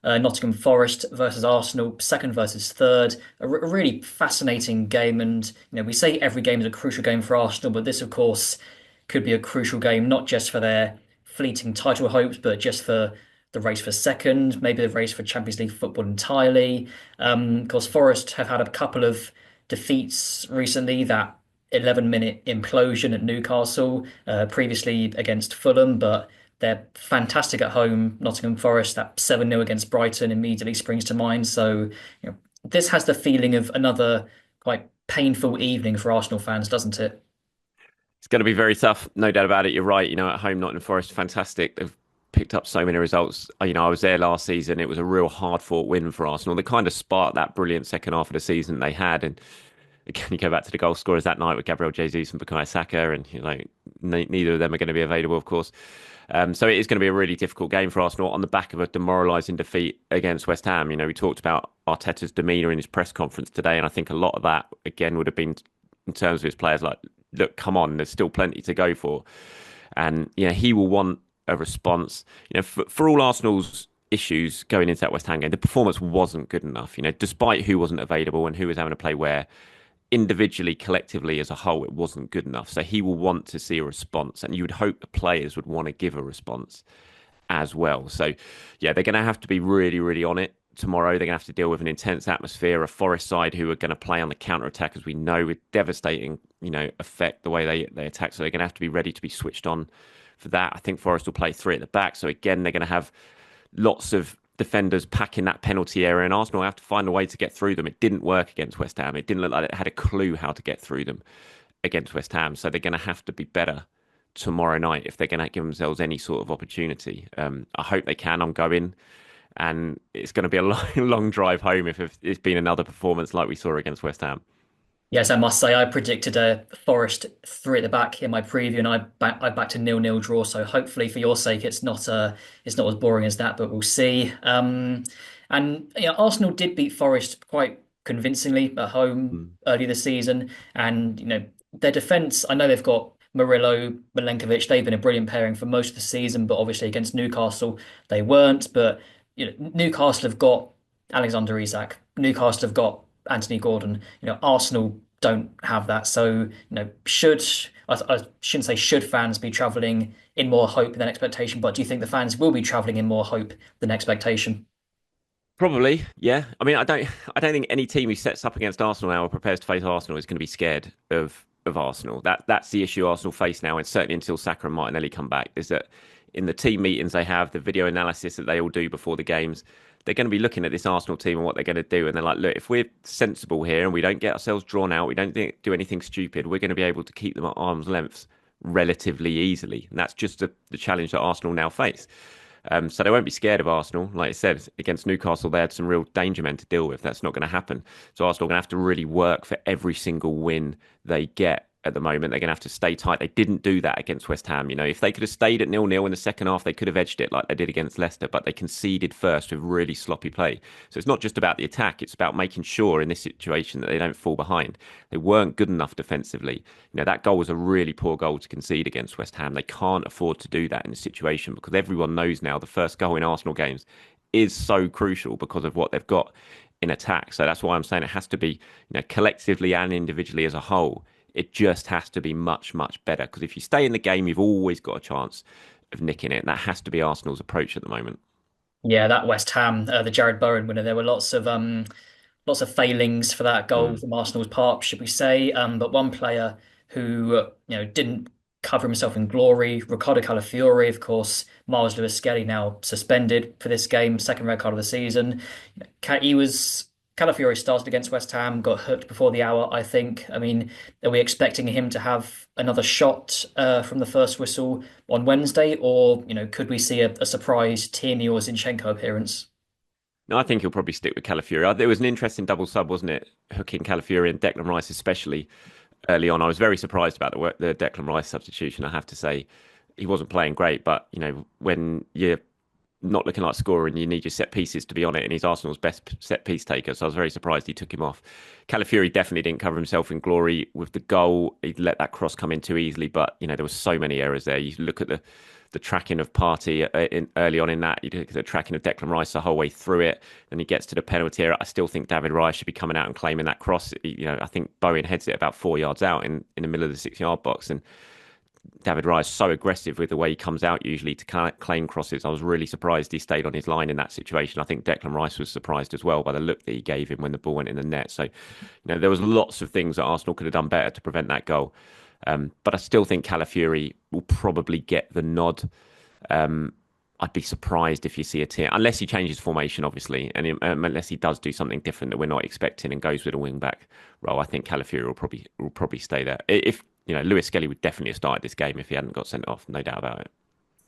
Nottingham Forest versus Arsenal, second versus third. A really fascinating game, and we say every game is a crucial game for Arsenal, but this, of course, could be a crucial game not just for their fleeting title hopes, but just for the race for second, maybe the race for Champions League football entirely. Of course, Forest have had a couple of defeats recently. That 11-minute implosion at Newcastle, previously against Fulham, but they're fantastic at home. Nottingham Forest, that 7-0 against Brighton immediately springs to mind. So, this has the feeling of another quite painful evening for Arsenal fans, doesn't it? It's going to be very tough, no doubt about it. You're right. At home, Nottingham Forest, fantastic. They've picked up so many results. I was there last season. It was a real hard-fought win for Arsenal. They kind of sparked that brilliant second half of the season they had. And again, you go back to the goal scorers that night with Gabriel Jesus and Bukayo Saka, and neither of them are going to be available, of course. So it is going to be a really difficult game for Arsenal on the back of a demoralising defeat against West Ham. We talked about Arteta's demeanour in his press conference today, and I think a lot of that, again, would have been in terms of his players like, look, come on, there's still plenty to go for. And, he will want a response. For all Arsenal's issues going into that West Ham game, the performance wasn't good enough. Despite who wasn't available and who was having to play where, individually, collectively, as a whole, it wasn't good enough. So he will want to see a response, and you would hope the players would want to give a response as well. So, yeah, they're going to have to be really, really on it tomorrow. They're going to have to deal with an intense atmosphere, a Forest side who are going to play on the counter attack, as we know, with devastating, effect the way they attack. So they're going to have to be ready to be switched on for that. I think Forest will play three at the back. So again, they're going to have lots of defenders packing that penalty area, and Arsenal have to find a way to get through them. It didn't work against West Ham. It didn't look like it had a clue how to get through them against West Ham. So they're going to have to be better tomorrow night if they're going to give themselves any sort of opportunity. I hope they can. I'm going, and it's going to be a long, long drive home if it's been another performance like we saw against West Ham. Yes, I must say I predicted a Forest three at the back in my preview, and I backed a 0-0 draw. So hopefully, for your sake, it's not as boring as that, but we'll see. And Arsenal did beat Forest quite convincingly at home Mm. earlier this season, and their defence. I know they've got Murillo, Milenkovic. They've been a brilliant pairing for most of the season, but obviously against Newcastle they weren't. But Newcastle have got Alexander Isak. Newcastle have got Anthony Gordon. Arsenal don't have that. So, I shouldn't say should fans be travelling in more hope than expectation, but do you think the fans will be travelling in more hope than expectation? Probably, yeah. I mean, I don't think any team who sets up against Arsenal now or prepares to face Arsenal is going to be scared of Arsenal. That's the issue Arsenal face now, and certainly until Saka and Martinelli come back, is that in the team meetings they have, the video analysis that they all do before the games, they're going to be looking at this Arsenal team and what they're going to do, and they're like, look, if we're sensible here and we don't get ourselves drawn out, we don't do anything stupid, we're going to be able to keep them at arm's length relatively easily, and that's just the challenge that Arsenal now face. So they won't be scared of Arsenal. Like I said, against Newcastle, they had some real danger men to deal with. That's not going to happen. So Arsenal are going to have to really work for every single win they get at the moment. They're going to have to stay tight. They didn't do that against West Ham. If they could have stayed at 0-0 in the second half, they could have edged it like they did against Leicester, but they conceded first with really sloppy play. So it's not just about the attack. It's about making sure in this situation that they don't fall behind. They weren't good enough defensively. That goal was a really poor goal to concede against West Ham. They can't afford to do that in this situation because everyone knows now the first goal in Arsenal games is so crucial because of what they've got in attack. So that's why I'm saying it has to be, collectively and individually as a whole. It just has to be much, much better because if you stay in the game, you've always got a chance of nicking it. And that has to be Arsenal's approach at the moment. Yeah, that West Ham, the Jared Bowen winner, there were lots of failings for that goal Mm. from Arsenal's part, should we say? But one player who didn't cover himself in glory, Ricardo Calafiori, of course. Miles Lewis-Skelly now suspended for this game, second red card of the season. He was Calafiori started against West Ham, got hooked before the hour, I think. I mean, are we expecting him to have another shot from the first whistle on Wednesday, or could we see a surprise Tierney or Zinchenko appearance? No, I think he'll probably stick with Calafiori. There was an interesting double sub, wasn't it? Hooking Calafiori and Declan Rice, especially early on. I was very surprised about the Declan Rice substitution. I have to say, he wasn't playing great, but when you're not looking like scoring, you need your set pieces to be on it, and he's Arsenal's best set piece taker. So I was very surprised he took him off. Calafiori definitely didn't cover himself in glory with the goal. He let that cross come in too easily, but there were so many errors there. You look at the tracking of Partey early on in that, the tracking of Declan Rice the whole way through it. Then he gets to the penalty area. I still think David Raya should be coming out and claiming that cross. I think Bowen heads it about 4 yards out in the middle of the 6 yard box, and David Raya is so aggressive with the way he comes out usually to claim crosses. I was really surprised he stayed on his line in that situation. I think Declan Rice was surprised as well by the look that he gave him when the ball went in the net. So, there was lots of things that Arsenal could have done better to prevent that goal. But I still think Calafiori will probably get the nod. Um, I'd be surprised if you see a team, unless he changes formation, obviously, and unless he does do something different that we're not expecting and goes with a wing back role. I think Calafiori will probably stay there. If Lewis Skelly would definitely have started this game if he hadn't got sent off, no doubt about it.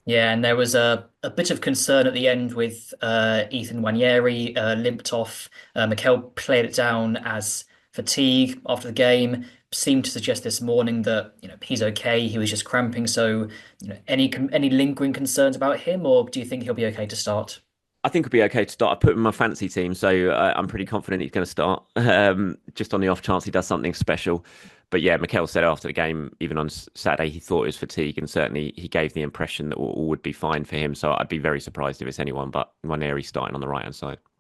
Yeah, and there was a bit of concern at the end with Ethan Nwaneri limped off. Mikel played it down as fatigue after the game. Seemed to suggest this morning that he's okay. He was just cramping. So any lingering concerns about him, or do you think he'll be okay to start? I think it'll be okay to start. I put him in my fantasy team, so I'm pretty confident he's going to start. Just on the off chance he does something special. But yeah, Mikel said after the game, even on Saturday, he thought it was fatigue, and certainly he gave the impression that all would be fine for him. So I'd be very surprised if it's anyone but Nwaneri starting on the right hand side.